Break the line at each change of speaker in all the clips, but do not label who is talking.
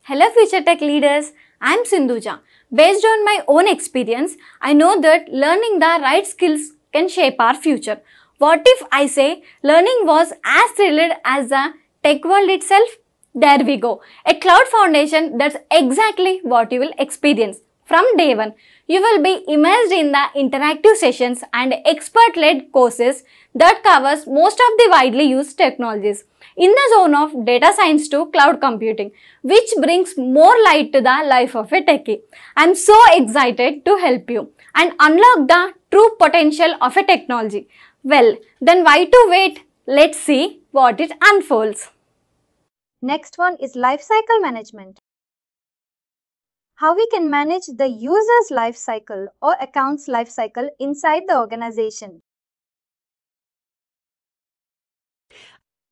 Hello future tech leaders, I am Sindhuja. Based on my own experience, I know that learning the right skills can shape our future. What if I say learning was as thrilled as the tech world itself? There we go. A cloud foundation, that's exactly what you will experience. From day one, you will be immersed in the interactive sessions and expert-led courses that covers most of the widely used technologies in the zone of data science to cloud computing, which brings more light to the life of a techie. I am so excited to help you and unlock the true potential of a technology. Well, then why to wait? Let's see what it unfolds.
Next one is lifecycle management. How we can manage the user's lifecycle or account's lifecycle inside the organization.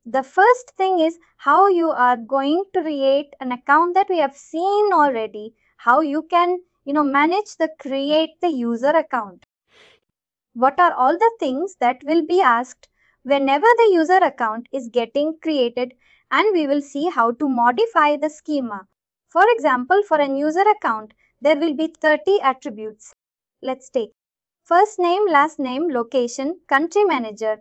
The first thing is how you are going to create an account that we have seen already, how you can manage create the user account. What are all the things that will be asked whenever the user account is getting created, and we will see how to modify the schema. For example, for an user account, there will be 30 attributes. Let's take first name, last name, location, country manager.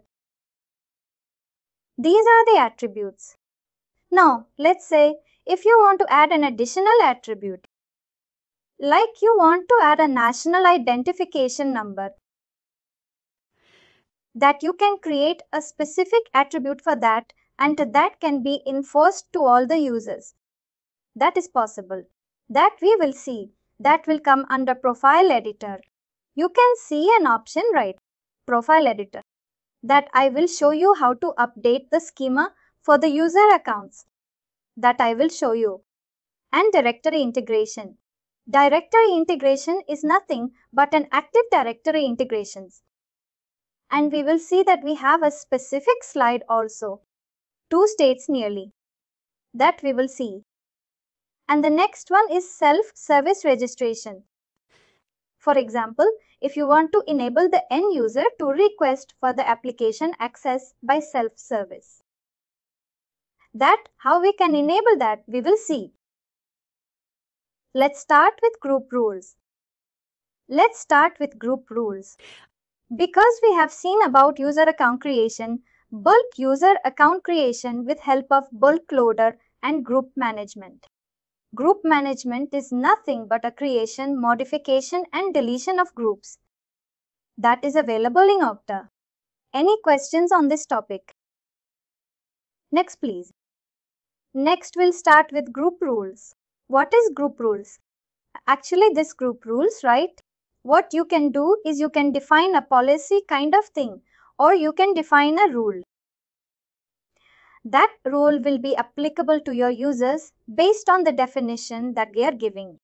These are the attributes. Now, let's say if you want to add an additional attribute, like you want to add a national identification number, that you can create a specific attribute for that, and that can be enforced to all the users. That is possible. That we will see. That will come under Profile Editor. You can see an option, right? Profile Editor. That I will show you how to update the schema for the user accounts. That I will show you. And directory integration. Directory integration is nothing but an Active Directory integrations. And we will see that we have a specific slide also. 2 states nearly. That we will see. And the next one is self-service registration. For example, if you want to enable the end user to request for the application access by self-service. That how we can enable that we will see. Let's start with group rules. Let's start with group rules. Because we have seen about user account creation, bulk user account creation with help of bulk loader and group management. Group management is nothing but a creation, modification and deletion of groups. That is available in Okta. Any questions on this topic? Next please. Next we'll start with group rules. What is group rules? Actually this group rules, right? What you can do is you can define a policy kind of thing, or you can define a rule. That rule will be applicable to your users based on the definition that they are giving.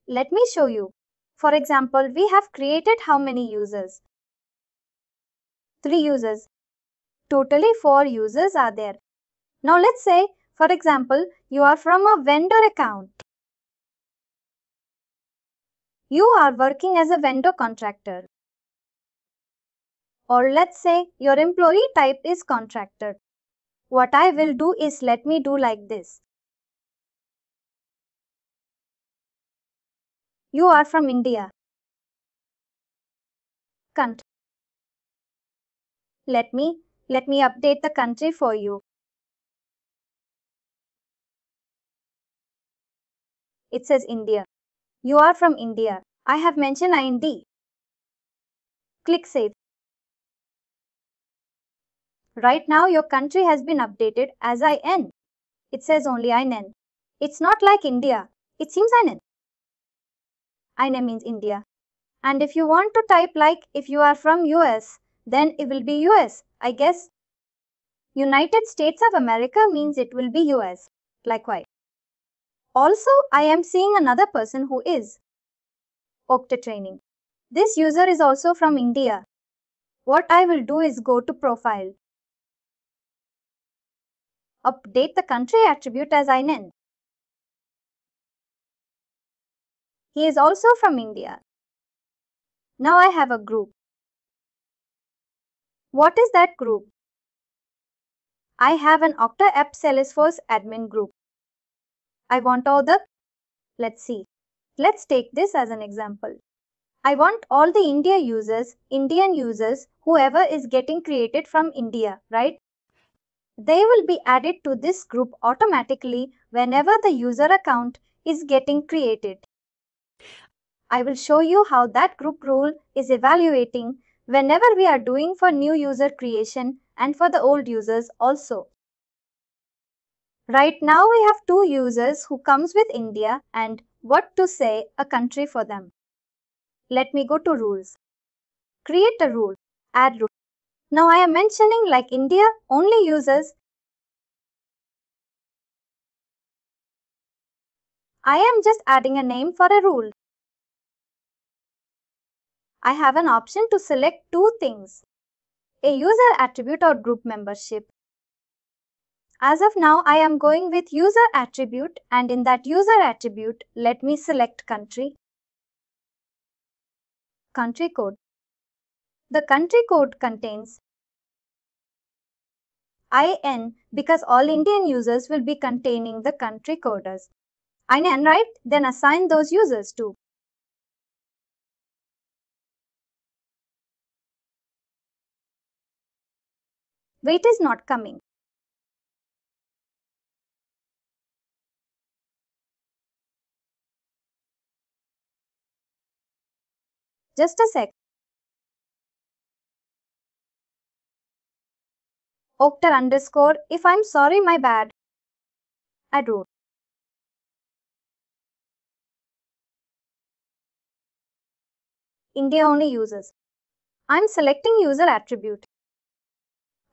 Let me show you. For example, we have created how many users? 3 users. Totally 4 users are there. Now let's say, for example, you are from a vendor account. You are working as a vendor contractor. Or let's say your employee type is contractor. What I will do is let me do like this. You are from India. Country. Let me update the country for you. It says India. You are from India. I have mentioned IND. Click Save. Right now your country has been updated as IN. It says only IN. It's not like India. It seems IN. IN means India. And if you want to type like if you are from US, then it will be US. I guess United States of America means it will be US. Likewise. Also, I am seeing another person who is Okta training. This user is also from India. What I will do is go to Profile. Update the country attribute as IN. He is also from India. Now I have a group. What is that group? I have an Okta app Salesforce admin group. I want all the, let's see. Let's take this as an example. I want all the Indian users, whoever is getting created from India, right? They will be added to this group automatically whenever the user account is getting created. I will show you how that group rule is evaluating whenever we are doing for new user creation and for the old users also. Right now we have two users who comes with India and what to say a country for them. Let me go to rules. Create a rule. Add rule. Now I am mentioning like India only users. I am just adding a name for a rule. I have an option to select two things. A user attribute or group membership. As of now, I am going with user attribute and in that user attribute, let me select country. Country code. The country code contains IN because all Indian users will be containing the country coders. IN, right? Then assign those users to. Wait is not coming. Just a sec. Okta underscore, if I'm sorry, my bad. Add root. India only users. I'm selecting user attribute.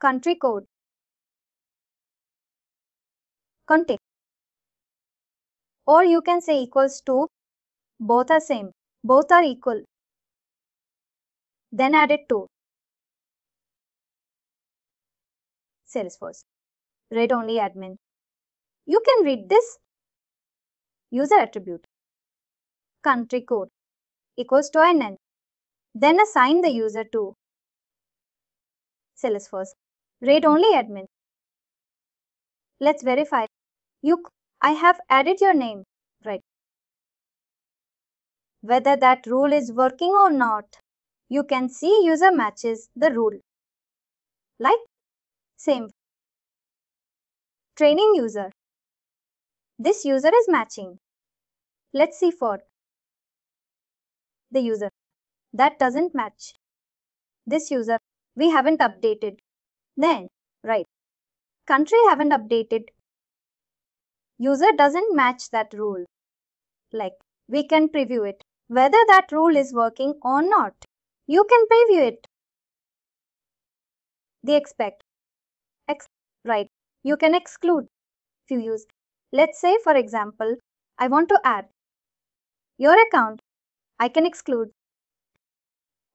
Country code. Context. Or you can say equals to. Both are same. Both are equal. Then add it to. Salesforce. Read only admin. You can read this. User attribute. Country code. Equals to IN. Then assign the user to. Salesforce. Read only admin. Let's verify. I have added your name, right? Whether that rule is working or not, you can see user matches the rule. Like, same. Training user. This user is matching. Let's see for the user. That doesn't match. This user, we haven't updated. Then, right. Country haven't updated. User doesn't match that rule. Like, we can preview it. Whether that rule is working or not, you can preview it. The expect. Right. You can exclude few use. Let's say, for example, I want to add your account. I can exclude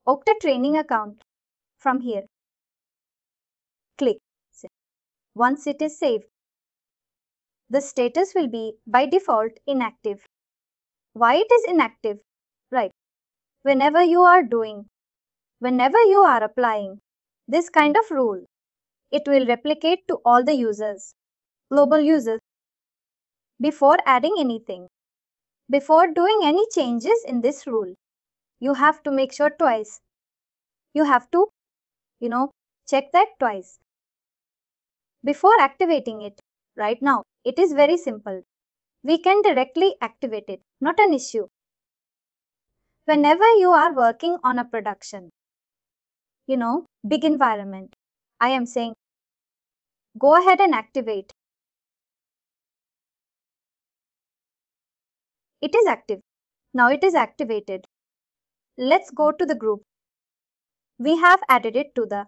Okta training account from here. Click. Once it is saved, the status will be by default inactive. Why it is inactive? Right. Whenever you are applying this kind of rule, it will replicate to all the users, global users, before adding anything. Before doing any changes in this rule, you have to make sure twice. You have to, check that twice before activating it. Right now, it is very simple. We can directly activate it, not an issue. Whenever you are working on a production, big environment, I am saying, go ahead and activate. It is active. Now it is activated. Let's go to the group. We have added it to the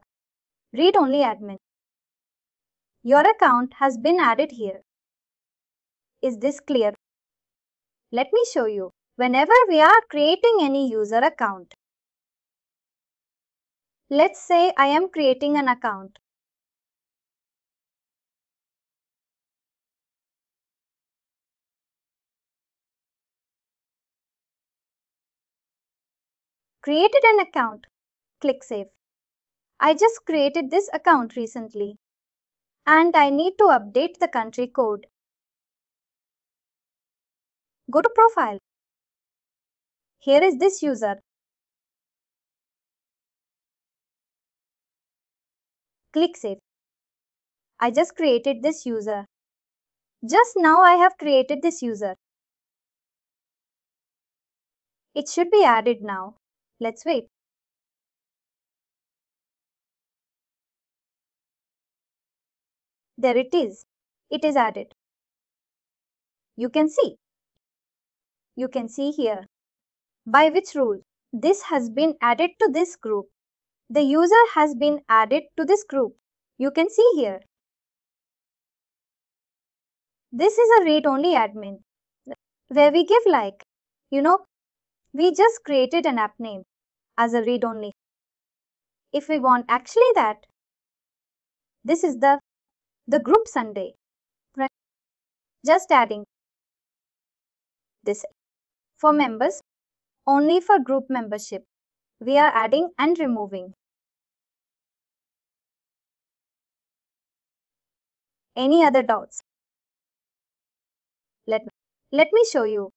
read-only admin. Your account has been added here. Is this clear? Let me show you. Whenever we are creating any user account, let's say I am creating an account. Created an account. Click Save. I just created this account recently. And I need to update the country code. Go to Profile. Here is this user. Click Save. I just created this user. Just now I have created this user. It should be added now. Let's wait. There it is. It is added. You can see. You can see here. By which rule? This has been added to this group. The user has been added to this group. You can see here. This is a read-only admin where we give we just created an app name as a read-only. If we want actually that, this is the group Sunday. Right? Just adding this for members, only for group membership. We are adding and removing. Any other doubts? Let me show you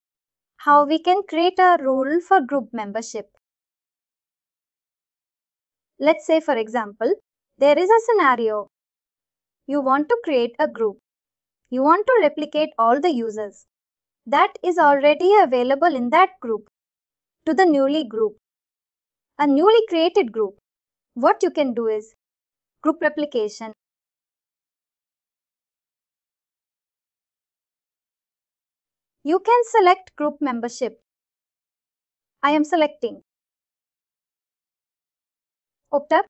how we can create a rule for group membership. Let's say, for example, there is a scenario. You want to create a group. You want to replicate all the users that is already available in that group to the a newly created group. What you can do is group replication. You can select group membership. I am selecting Okta.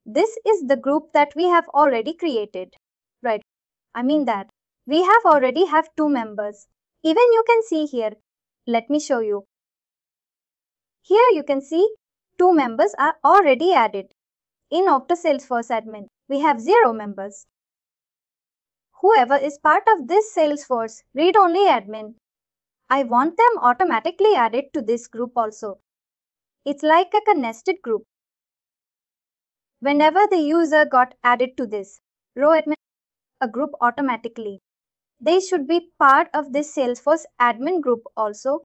This is the group that we have already created. Right. I mean that we have already have 2 members. Even you can see here. Let me show you. Here you can see 2 members are already added. In Okta Salesforce admin, we have 0 members. Whoever is part of this Salesforce read-only admin, I want them automatically added to this group also. It's like a nested group. Whenever the user got added to this row admin, a group automatically, they should be part of this Salesforce admin group also.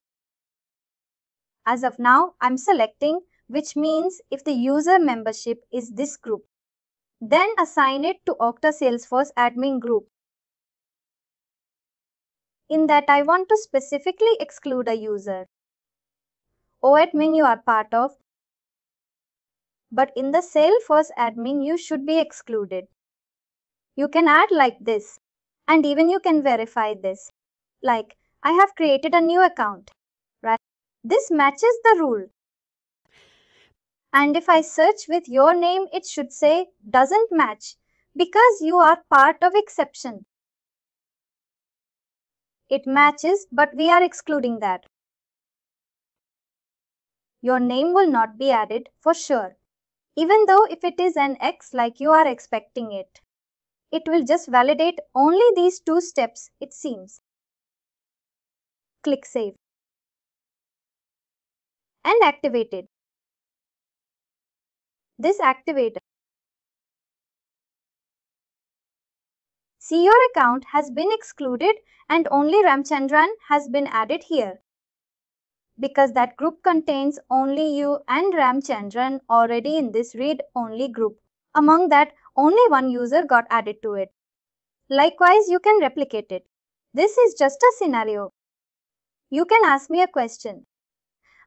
As of now, I'm selecting, which means if the user membership is this group, then assign it to Okta Salesforce admin group. In that, I want to specifically exclude a user. OAdmin you are part of, but in the Salesforce admin you should be excluded. You can add like this, and even you can verify this. Like, I have created a new account, right? This matches the rule. And if I search with your name, it should say doesn't match because you are part of exception. It matches, but we are excluding that. Your name will not be added for sure, even though if it is an X like you are expecting it. It will just validate only these 2 steps, it seems. Click Save. And activated. This activated. See, your account has been excluded and only Ramchandran has been added here. Because that group contains only you and Ramchandran already in this read-only group. Among that, only 1 user got added to it. Likewise, you can replicate it. This is just a scenario. You can ask me a question.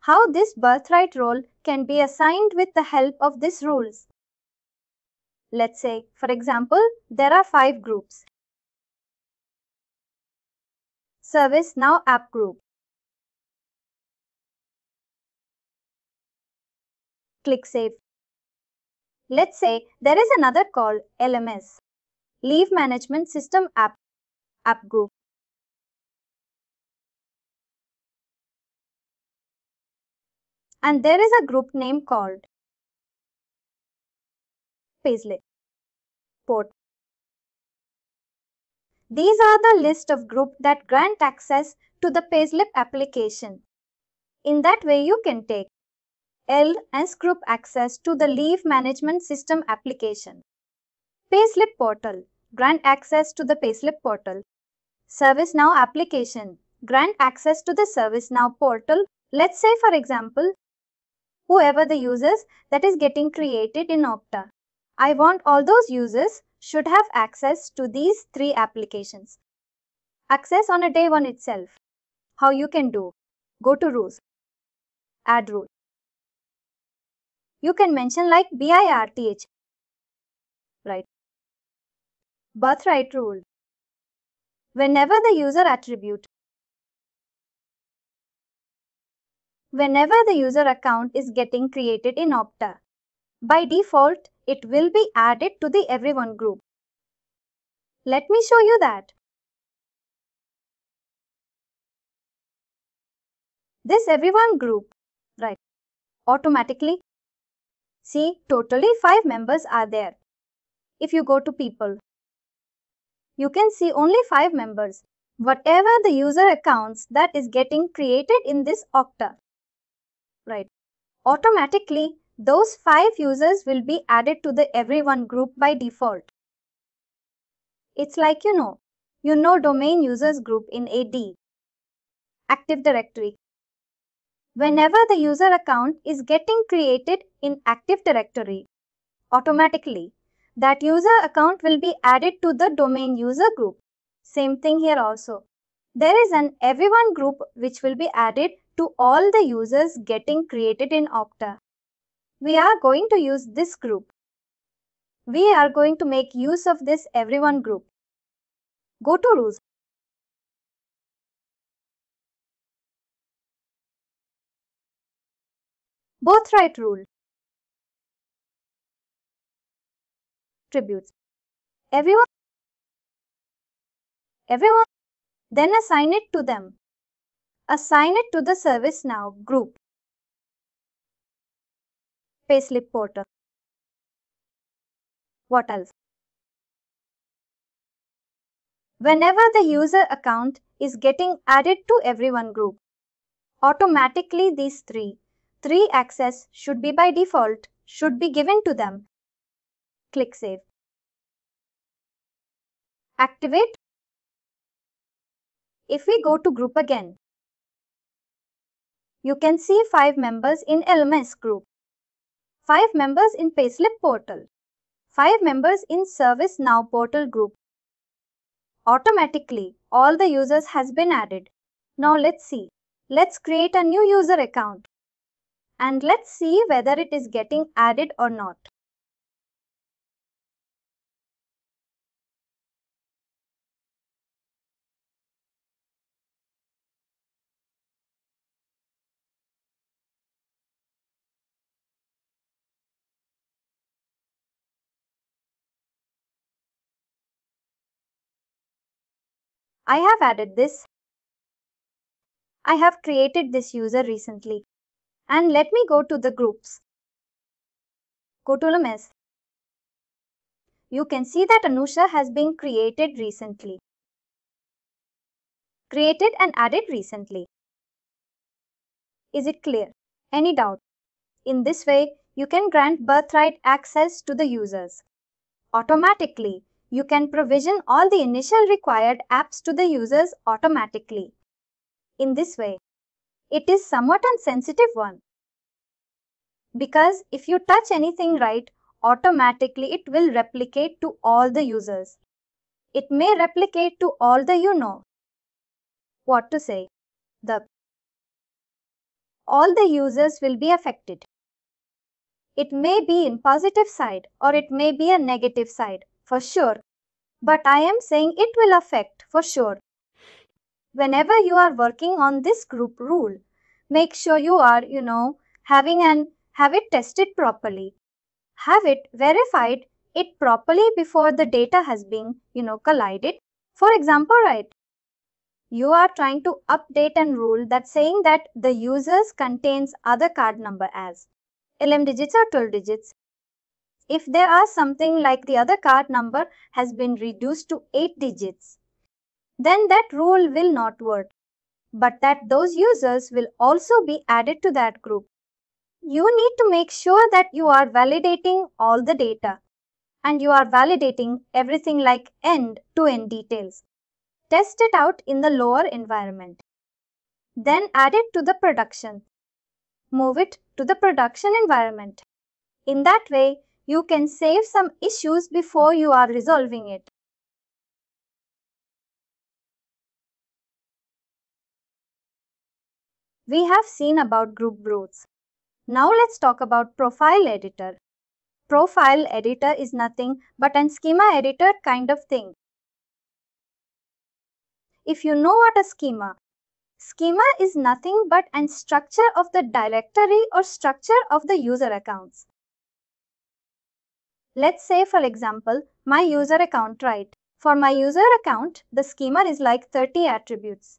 How this birthright role can be assigned with the help of these rules. Let's say, for example, there are 5 groups. ServiceNow app group. Click Save. Let's say there is another called LMS, Leave Management System app group. And there is a group name called Payslip Port. These are the list of groups that grant access to the Payslip application. In that way, you can take L as group access to the Leave Management System application. Payslip portal. Grant access to the Payslip portal. ServiceNow application. Grant access to the ServiceNow portal. Let's say, for example, whoever the users that is getting created in Okta. I want all those users should have access to these 3 applications. Access on a day 1 itself. How you can do? Go to rules. Add rule. You can mention like BIRTH. Right. Birthright rule. Whenever the user account is getting created in Okta, by default, it will be added to the everyone group. Let me show you that. This everyone group, right, automatically. See, totally 5 members are there. If you go to people, you can see only 5 members. Whatever the user accounts that is getting created in this Okta, right, automatically those 5 users will be added to the everyone group by default. It's like you know domain users group in AD, Active Directory. Whenever the user account is getting created in Active Directory, automatically that user account will be added to the domain user group. Same thing here also. There is an everyone group which will be added to all the users getting created in Okta. We are going to use this group. We are going to make use of this everyone group. Go to rules. Birthright rule. Tributes. Everyone. Then assign it to them. Assign it to the ServiceNow group. Payslip portal. What else? Whenever the user account is getting added to everyone group, automatically these three access should be by default, should be given to them. Click Save. Activate. If we go to group again, you can see 5 members in LMS group, 5 members in Payslip portal, 5 members in ServiceNow portal group. Automatically, all the users has been added. Now let's see. Let's create a new user account. And let's see whether it is getting added or not. I have added this. I have created this user recently. And let me go to the groups. Go to LMS. You can see that Anusha has been created recently. Created and added recently. Is it clear? Any doubt? In this way, you can grant birthright access to the users. Automatically, you can provision all the initial required apps to the users automatically. In this way, it is somewhat a sensitive one. Because if you touch anything right, automatically it will replicate to all the users. It may replicate to all the what to say. All the users will be affected. It may be in positive side or it may be a negative side, for sure. But I am saying it will affect for sure. Whenever you are working on this group rule, make sure you are, have it tested properly. Have it verified it properly before the data has been, collided. For example, right, you are trying to update a rule that's saying that the users contains other card number as 11 digits or 12 digits. If there are something like the other card number has been reduced to 8 digits, then that rule will not work. But that those users will also be added to that group. You need to make sure that you are validating all the data and you are validating everything like end-to-end details. Test it out in the lower environment. Then add it to the production. Move it to the production environment. In that way, you can save some issues before you are resolving it. We have seen about group routes. Now let's talk about profile editor. Profile editor is nothing but an schema editor kind of thing. If you know what a schema is nothing but an structure of the directory or structure of the user accounts. Let's say, for example, my user account, right? For my user account, the schema is like 30 attributes.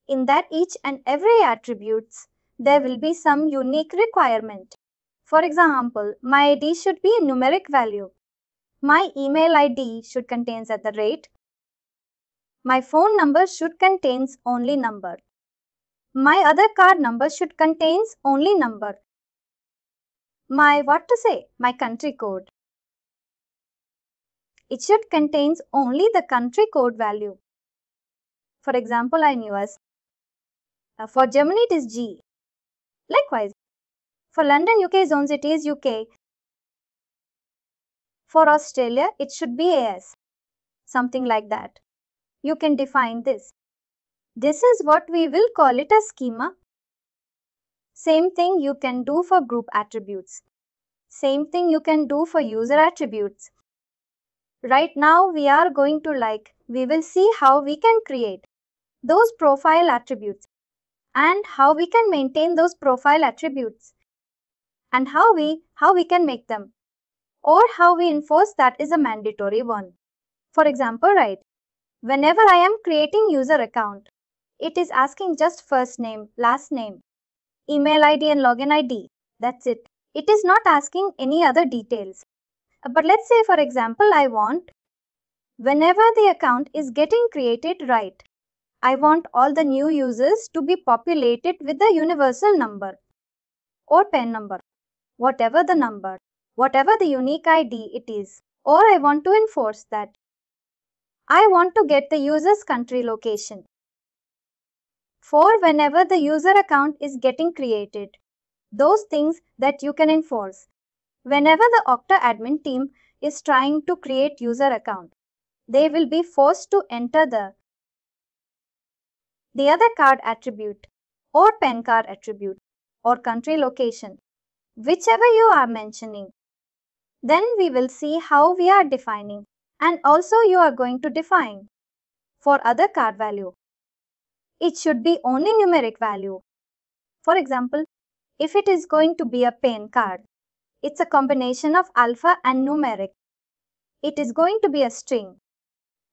In that each and every attributes, there will be some unique requirement. For example, my ID should be a numeric value. My email ID should contain @ My phone number should contain only number. My other card number should contain only number. My country code. It should contain only the country code value. For example, in US. For Germany it is G. Likewise, for London, UK zones it is UK. For Australia it should be AS. Something like that. You can define this. This is what we will call it a schema. Same thing you can do for group attributes. Same thing you can do for user attributes. Right now we are going to we will see how we can create those profile attributes and how we can maintain those profile attributes and how we can make them or how we enforce that is a mandatory one. For example, right, whenever I am creating user account, it is asking just first name, last name, email ID and login ID. That's it. It is not asking any other details. But let's say, for example, I want, whenever the account is getting created, right, I want all the new users to be populated with the universal number or PAN number, whatever the number, whatever the unique ID it is. Or I want to enforce that. I want to get the user's country location. For whenever the user account is getting created, those things that you can enforce. Whenever the Okta admin team is trying to create user account, they will be forced to enter the other card attribute or PAN card attribute or country location, whichever you are mentioning. Then we will see how we are defining, and also you are going to define for other card value. It should be only numeric value. For example, if it is going to be a PAN card, it's a combination of alpha and numeric. It is going to be a string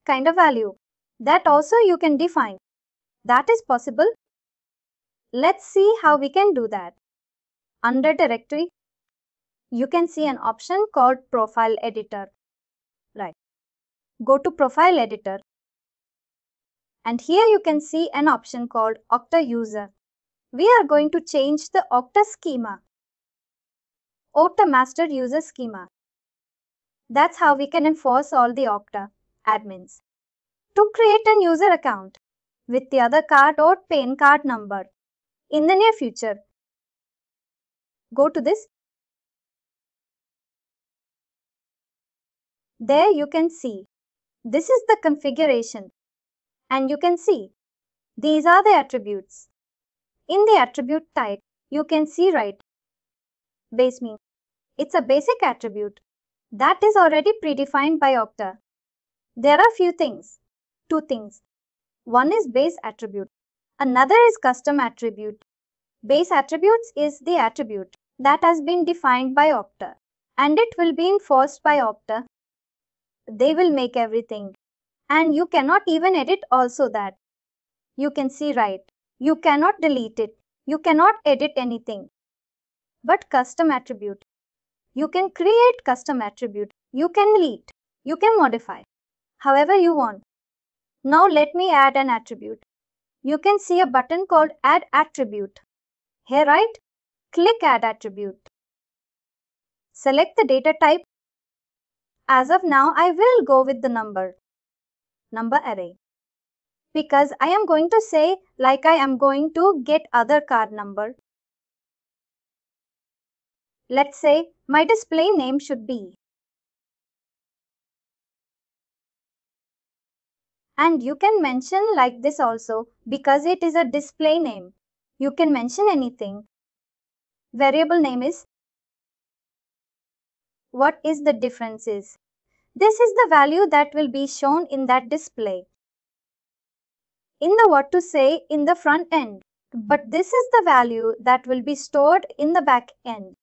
kind of value. That also you can define. That is possible. Let's see how we can do that. Under directory, you can see an option called profile editor. Right. Go to profile editor. And here you can see an option called Okta user. We are going to change the Okta schema. Okta master user schema. That's how we can enforce all the Okta admins. To create a user account with the other card or PAN card number in the near future, go to this. There you can see this is the configuration, and you can see these are the attributes. In the attribute type, you can see right, base mean. It's a basic attribute that is already predefined by Okta. There are few things, two things. One is base attribute. Another is custom attribute. Base attributes is the attribute that has been defined by Okta and it will be enforced by Okta. They will make everything and you cannot even edit also that. You can see right. You cannot delete it. You cannot edit anything. But custom attribute. You can create custom attribute. You can delete. You can modify. However you want. Now let me add an attribute. You can see a button called Add Attribute. Here right, click Add Attribute. Select the data type As of now, I will go with the number array. Because I am going to say like I am going to get other card number. Let's say my display name should be. And you can mention like this also because it is a display name. You can mention anything. Variable name is. What is the difference is? This is the value that will be shown in that display. In the what to say in the front end. But this is the value that will be stored in the back end.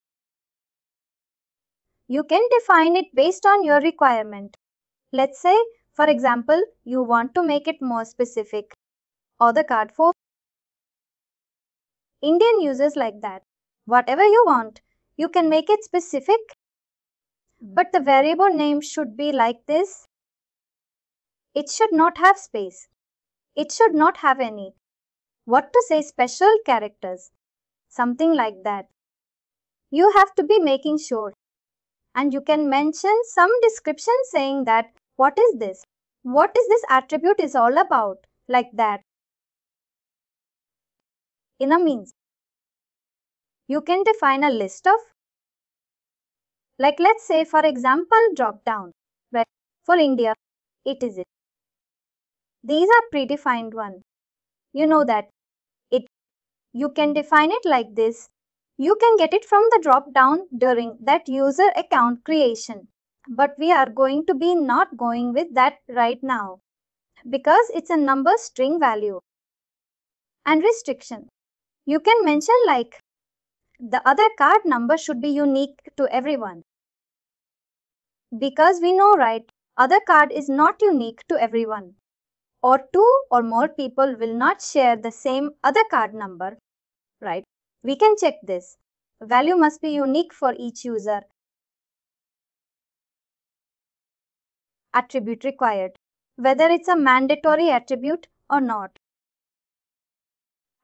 You can define it based on your requirement. Let's say, for example, you want to make it more specific. Or the card for Indian users like that. Whatever you want, you can make it specific. But the variable name should be like this. It should not have space. It should not have any. What to say special characters. Something like that. You have to be making sure. And you can mention some description saying that what is this? What is this attribute is all about? Like that. In a means. You can define a list of. Like let's say for example drop down. Right. For India, it is it. These are predefined one. You know that. You can define it like this. You can get it from the drop down during that user account creation. But we are going to be not going with that right now. Because it's a number string value. And restriction. You can mention like the other card number should be unique to everyone. Because we know right, other card is not unique to everyone. Or two or more people will not share the same other card number. Right? We can check this. Value must be unique for each user. Attribute required. Whether it's a mandatory attribute or not.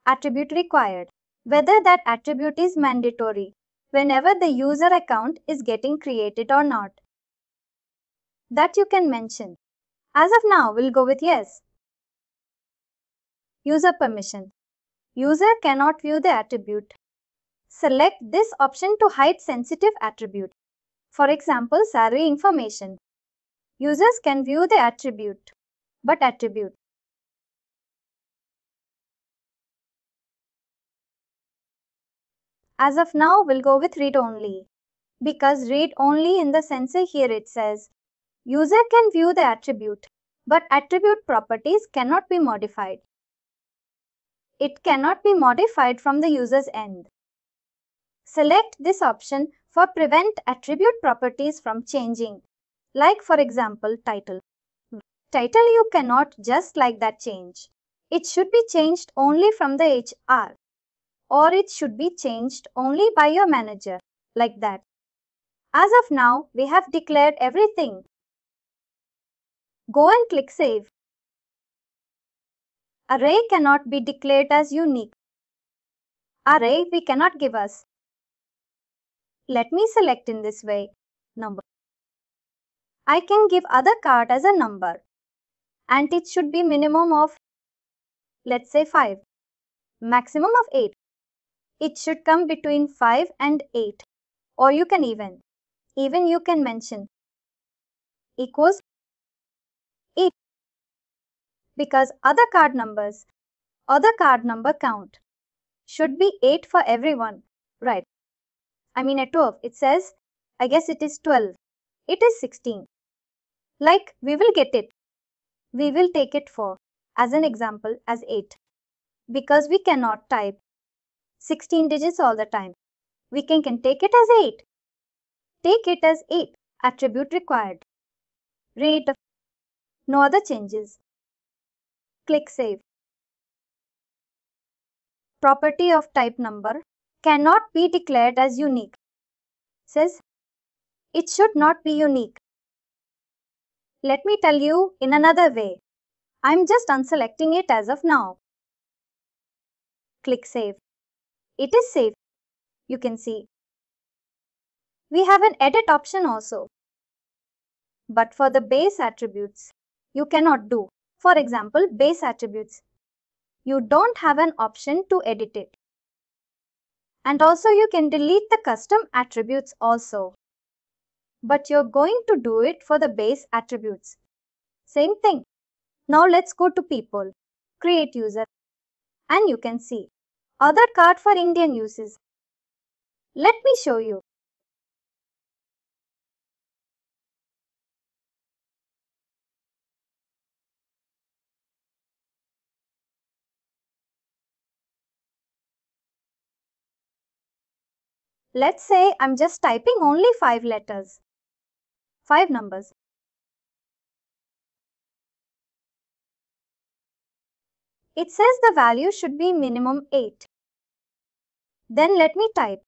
Attribute required. Whether that attribute is mandatory whenever the user account is getting created or not. That you can mention. As of now, we'll go with yes. User permission. User cannot view the attribute. Select this option to hide sensitive attribute. For example, salary information. Users can view the attribute, but attribute. As of now, we'll go with read only. Because read only in the sense here it says, user can view the attribute, but attribute properties cannot be modified. It cannot be modified from the user's end. Select this option for prevent attribute properties from changing. Like for example, title. Title you cannot just like that change. It should be changed only from the HR. Or it should be changed only by your manager. Like that. As of now, we have declared everything. Go and click Save. Array cannot be declared as unique. Array we cannot give us. Let me select in this way. Number. I can give other card as a number. And it should be minimum of, let's say 5. Maximum of 8. It should come between 5 and 8. Or you can even you can mention equals 8. Because other card number count should be 8 for everyone. Right. I mean at 12. It says, I guess it is 12. It is 16. Like we will get it. We will take it for, as an example, as 8. Because we cannot type 16 digits all the time. We can take it as 8. Take it as 8. Attribute required. Rate. No other changes. Click Save. Property of type number cannot be declared as unique. Says it should not be unique. Let me tell you in another way. I'm just unselecting it as of now. Click Save. It is saved. You can see. We have an edit option also. But for the base attributes, you cannot do. For example, base attributes. You don't have an option to edit it. And also you can delete the custom attributes also. But you're going to do it for the base attributes. Same thing. Now let's go to people. Create user. And you can see other card for Indian uses. Let me show you. Let's say I'm just typing only 5 letters, 5 numbers. It says the value should be minimum 8. Then let me type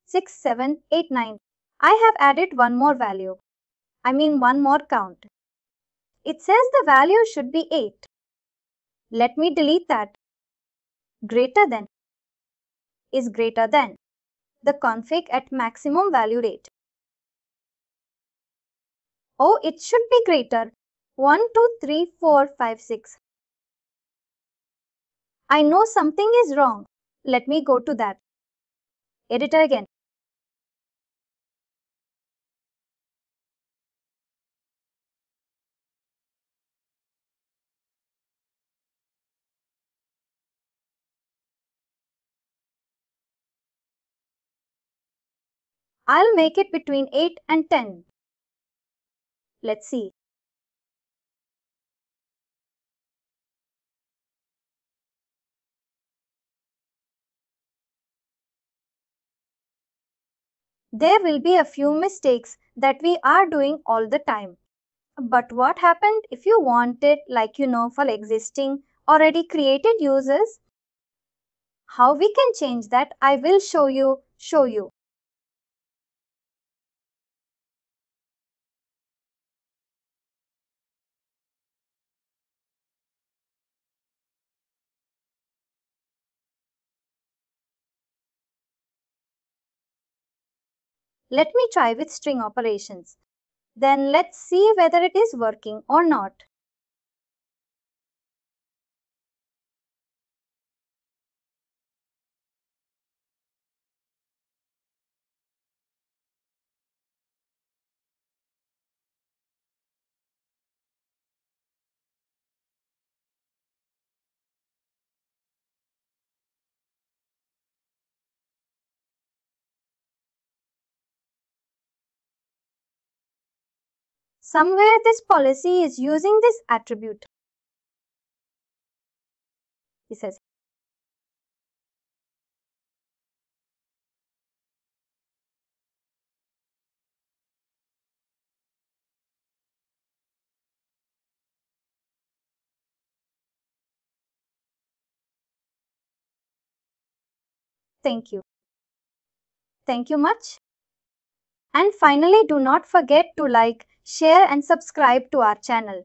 6, 7, 8, 9. I have added one more value. One more count. It says the value should be 8. Let me delete that. Greater than is greater than the config at maximum value rate. Oh, it should be greater. 1, 2, 3, 4, 5, 6. I know something is wrong. Let me go to that. Editor again. I'll make it between 8 and 10. Let's see. There will be a few mistakes that we are doing all the time. But what happened if you want it for existing already created users? How we can change that I will show you. Let me try with string operations. Then let's see whether it is working or not. Somewhere this policy is using this attribute. It says, thank you. Thank you much. And finally, do not forget to like, share and subscribe to our channel.